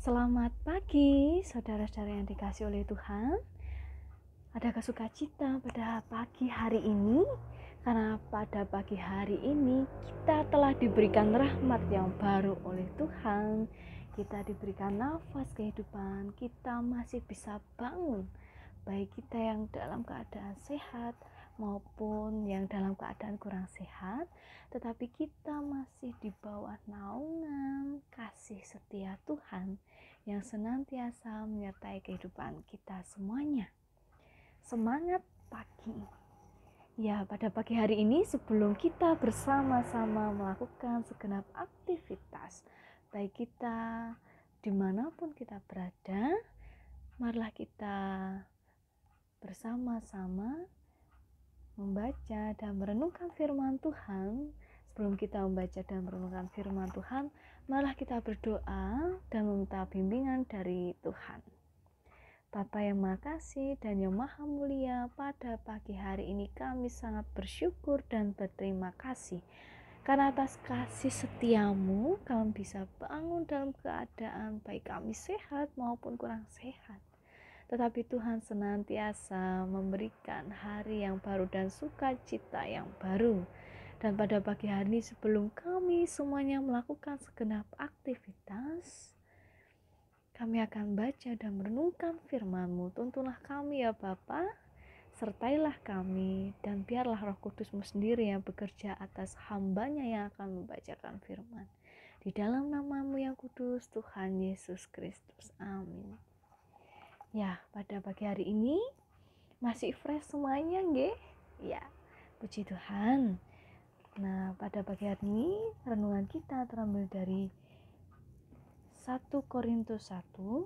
Selamat pagi, saudara-saudara yang dikasih oleh Tuhan. Adakah sukacita pada pagi hari ini? Karena pada pagi hari ini kita telah diberikan rahmat yang baru oleh Tuhan. Kita diberikan nafas kehidupan, kita masih bisa bangun. Baik kita yang dalam keadaan sehat maupun yang dalam keadaan kurang sehat, tetapi kita masih di bawah naungan kasih setia Tuhan yang senantiasa menyertai kehidupan kita semuanya. Semangat pagi. Ya, pada pagi hari ini sebelum kita bersama-sama melakukan segenap aktivitas, baik kita dimanapun kita berada, marilah kita bersama-sama membaca dan merenungkan firman Tuhan. Sebelum kita membaca dan merenungkan firman Tuhan, marilah kita berdoa dan meminta bimbingan dari Tuhan. Bapa yang Maha Kasih dan yang Maha Mulia, pada pagi hari ini kami sangat bersyukur dan berterima kasih karena atas kasih setiamu kami bisa bangun dalam keadaan baik kami sehat maupun kurang sehat. Tetapi Tuhan senantiasa memberikan hari yang baru dan sukacita yang baru. Dan pada pagi hari ini sebelum kami semuanya melakukan segenap aktivitas, kami akan baca dan merenungkan firman-Mu. Tuntunlah kami ya Bapa, sertailah kami, dan biarlah Roh Kudus-Mu sendiri yang bekerja atas hamba-Nya yang akan membacakan firman. Di dalam nama-Mu yang kudus, Tuhan Yesus Kristus. Amin. Ya, pada pagi hari ini masih fresh semuanya, nggih? Ya, puji Tuhan. Nah, pada pagi hari ini renungan kita terambil dari 1 Korintus 1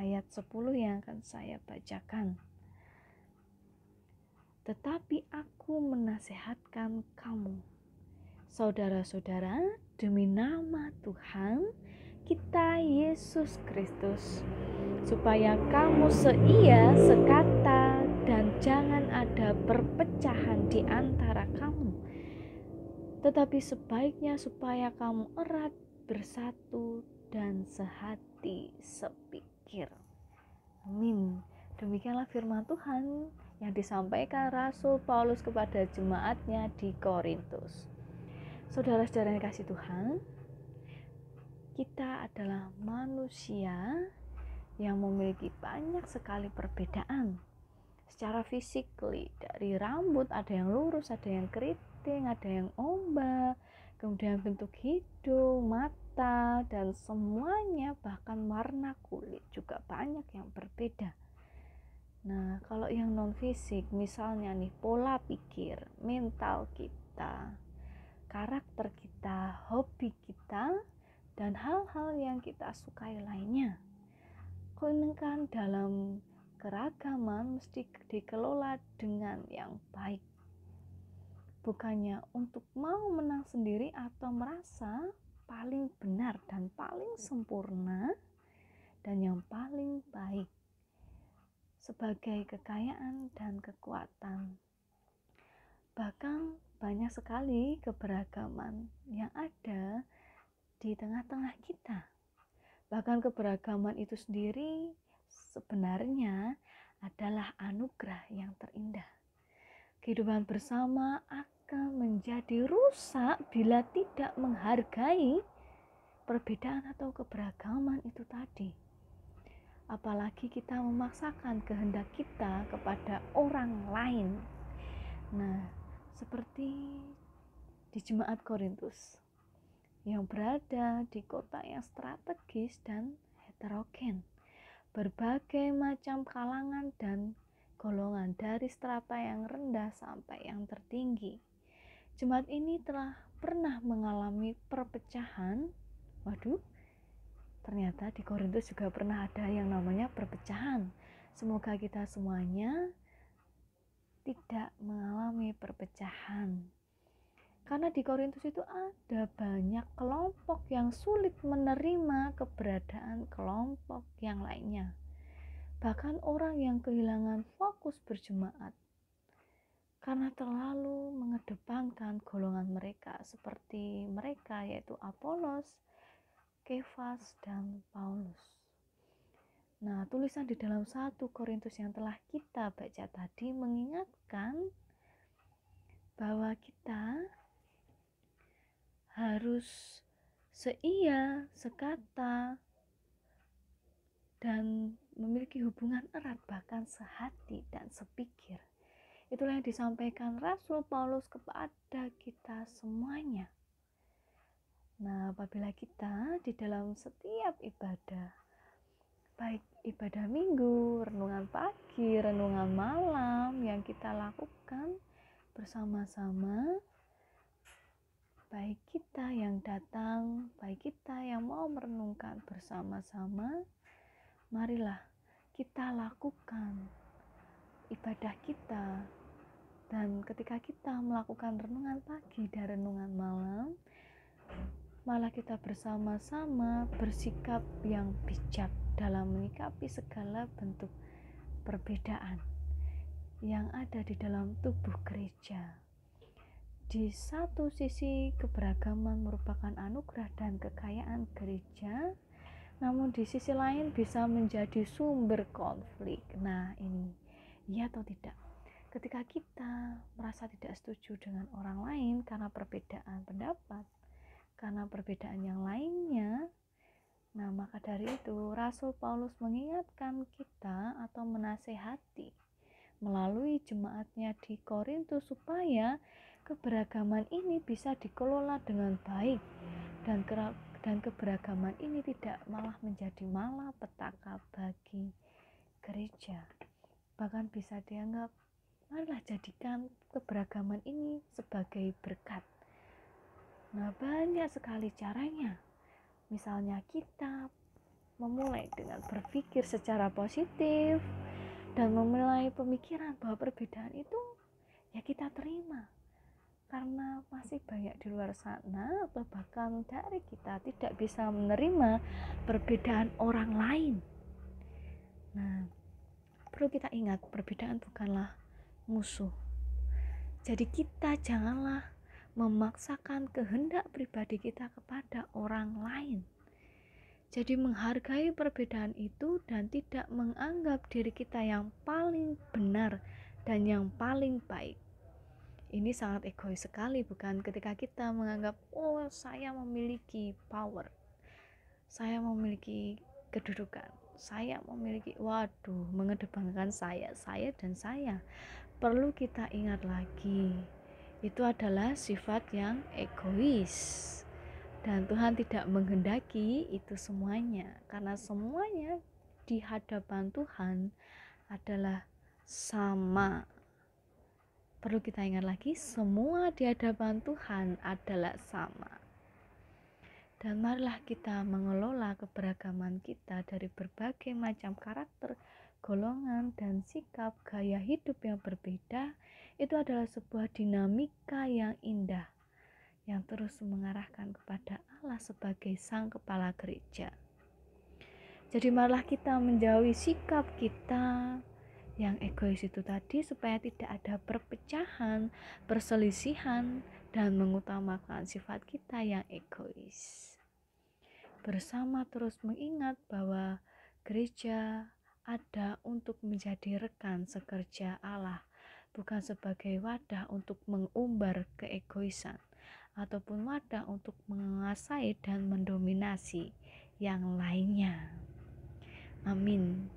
ayat 10 yang akan saya bacakan. Tetapi aku menasehatkan kamu, saudara-saudara, demi nama Tuhan kita Yesus Kristus, supaya kamu seia, sekata, dan jangan ada perpecahan di antara kamu. Tetapi sebaiknya supaya kamu erat, bersatu, dan sehati sepikir. Amin. Demikianlah firman Tuhan yang disampaikan Rasul Paulus kepada jemaatnya di Korintus. Saudara-saudara yang kasih Tuhan, kita adalah manusia yang memiliki banyak sekali perbedaan secara fisik. Dari rambut ada yang lurus, ada yang keriting, ada yang ombak, kemudian bentuk hidung, mata, dan semuanya, bahkan warna kulit juga banyak yang berbeda. Nah, kalau yang non fisik, misalnya nih, pola pikir, mental kita, karakter kita, hobi kita, dan hal-hal yang kita sukai lainnya. Kan dalam keragaman mesti dikelola dengan yang baik. Bukannya untuk mau menang sendiri atau merasa paling benar dan paling sempurna dan yang paling baik sebagai kekayaan dan kekuatan. Bahkan banyak sekali keberagaman yang ada di tengah-tengah kita. Bahkan keberagaman itu sendiri sebenarnya adalah anugerah yang terindah. Kehidupan bersama akan menjadi rusak bila tidak menghargai perbedaan atau keberagaman itu tadi. Apalagi kita memaksakan kehendak kita kepada orang lain. Nah, seperti di jemaat Korintus yang berada di kota yang strategis dan heterogen, berbagai macam kalangan dan golongan, dari strata yang rendah sampai yang tertinggi. Jemaat ini telah pernah mengalami perpecahan. Waduh, ternyata di Korintus juga pernah ada yang namanya perpecahan. Semoga kita semuanya tidak mengalami perpecahan. Karena di Korintus itu ada banyak kelompok yang sulit menerima keberadaan kelompok yang lainnya. Bahkan orang yang kehilangan fokus berjemaat karena terlalu mengedepankan golongan mereka, seperti mereka yaitu Apolos, Kefas, dan Paulus. Nah, tulisan di dalam 1 Korintus yang telah kita baca tadi mengingatkan bahwa kita harus seia, sekata, dan memiliki hubungan erat, bahkan sehati dan sepikir. Itulah yang disampaikan Rasul Paulus kepada kita semuanya. Nah, apabila kita di dalam setiap ibadah, baik ibadah minggu, renungan pagi, renungan malam yang kita lakukan bersama-sama, baik kita yang datang, baik kita yang mau merenungkan bersama-sama, marilah kita lakukan ibadah kita. Dan ketika kita melakukan renungan pagi dan renungan malam, malah kita bersama-sama bersikap yang bijak dalam menyikapi segala bentuk perbedaan yang ada di dalam tubuh gereja. Di satu sisi keberagaman merupakan anugerah dan kekayaan gereja, namun di sisi lain bisa menjadi sumber konflik. Nah, ini iya atau tidak? Ketika kita merasa tidak setuju dengan orang lain karena perbedaan pendapat, karena perbedaan yang lainnya, nah maka dari itu Rasul Paulus mengingatkan kita atau menasehati melalui jemaatnya di Korintus supaya keberagaman ini bisa dikelola dengan baik dan keberagaman ini tidak malah menjadi malapetaka bagi gereja. Bahkan bisa dianggap, marilah jadikan keberagaman ini sebagai berkat. Nah, banyak sekali caranya. Misalnya kita memulai dengan berpikir secara positif dan memulai pemikiran bahwa perbedaan itu ya kita terima. Karena masih banyak di luar sana atau bahkan dari kita tidak bisa menerima perbedaan orang lain. Nah, perlu kita ingat, perbedaan bukanlah musuh. Jadi kita janganlah memaksakan kehendak pribadi kita kepada orang lain. Jadi menghargai perbedaan itu dan tidak menganggap diri kita yang paling benar dan yang paling baik. Ini sangat egois sekali, bukan? Ketika kita menganggap, oh saya memiliki power, saya memiliki kedudukan, saya memiliki, waduh, mengedepankan saya dan saya. Perlu kita ingat lagi, itu adalah sifat yang egois. Dan Tuhan tidak menghendaki itu semuanya, karena semuanya di hadapan Tuhan adalah sama. Perlu kita ingat lagi, semua di hadapan Tuhan adalah sama. Dan marilah kita mengelola keberagaman kita dari berbagai macam karakter, golongan, dan sikap gaya hidup yang berbeda. Itu adalah sebuah dinamika yang indah yang terus mengarahkan kepada Allah sebagai Sang Kepala Gereja. Jadi marilah kita menjauhi sikap kita yang egois itu tadi supaya tidak ada perpecahan, perselisihan, dan mengutamakan sifat kita yang egois. Bersama terus mengingat bahwa gereja ada untuk menjadi rekan sekerja Allah, bukan sebagai wadah untuk mengumbar keegoisan ataupun wadah untuk menguasai dan mendominasi yang lainnya. Amin.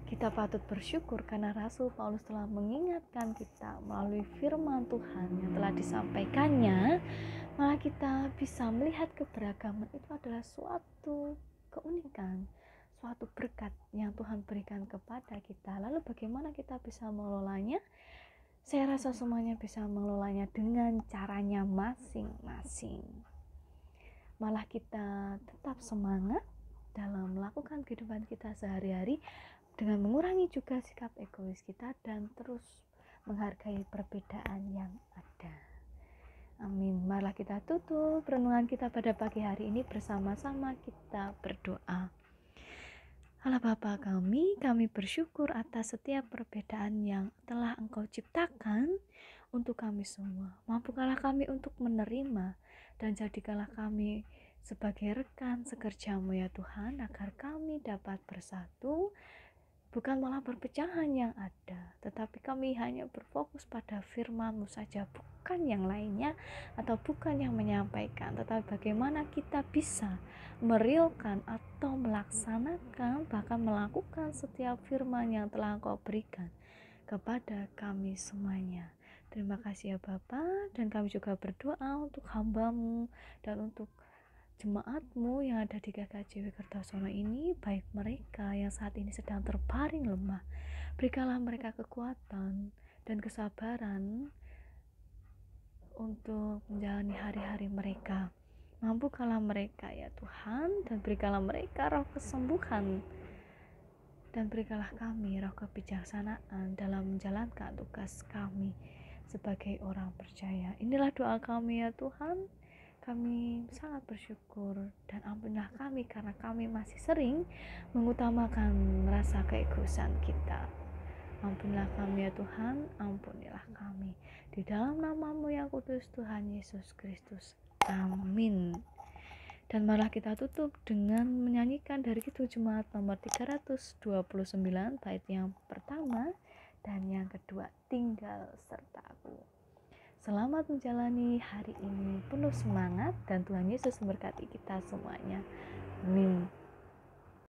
Kita patut bersyukur karena Rasul Paulus telah mengingatkan kita melalui firman Tuhan yang telah disampaikannya, malah kita bisa melihat keberagaman itu adalah suatu keunikan, suatu berkat yang Tuhan berikan kepada kita. Lalu bagaimana kita bisa mengelolanya? Saya rasa semuanya bisa mengelolanya dengan caranya masing-masing. Malah kita tetap semangat dalam melakukan kehidupan kita sehari-hari dengan mengurangi juga sikap egois kita dan terus menghargai perbedaan yang ada. Amin. Marilah kita tutup renungan kita pada pagi hari ini bersama-sama kita berdoa. Allah Bapa kami bersyukur atas setiap perbedaan yang telah Engkau ciptakan untuk kami semua. Mampukanlah kami untuk menerima dan jadikanlah kami sebagai rekan sekerjamu ya Tuhan, agar kami dapat bersatu, bukan malah perpecahan yang ada, tetapi kami hanya berfokus pada firman-Mu saja, bukan yang lainnya atau bukan yang menyampaikan, tetapi bagaimana kita bisa merealkan atau melaksanakan, bahkan melakukan setiap firman yang telah Engkau berikan kepada kami semuanya. Terima kasih ya Bapa, dan kami juga berdoa untuk hamba-Mu dan untuk jemaat-Mu yang ada di GKJW Kertosono ini, baik mereka yang saat ini sedang terbaring lemah, berikanlah mereka kekuatan dan kesabaran untuk menjalani hari-hari mereka. Mampukanlah mereka ya Tuhan, dan berikanlah mereka roh kesembuhan, dan berikanlah kami roh kebijaksanaan dalam menjalankan tugas kami sebagai orang percaya. Inilah doa kami ya Tuhan. Kami sangat bersyukur, dan ampunilah kami karena kami masih sering mengutamakan rasa keegoisan kita. Ampunilah kami ya Tuhan, ampunilah kami. Di dalam nama-Mu yang kudus Tuhan Yesus Kristus. Amin. Dan malah kita tutup dengan menyanyikan dari Kidung Jemaat nomor 329 bait yang pertama dan yang kedua, Tinggal Sertaku. Selamat menjalani hari ini penuh semangat, dan Tuhan Yesus memberkati kita semuanya. Amin.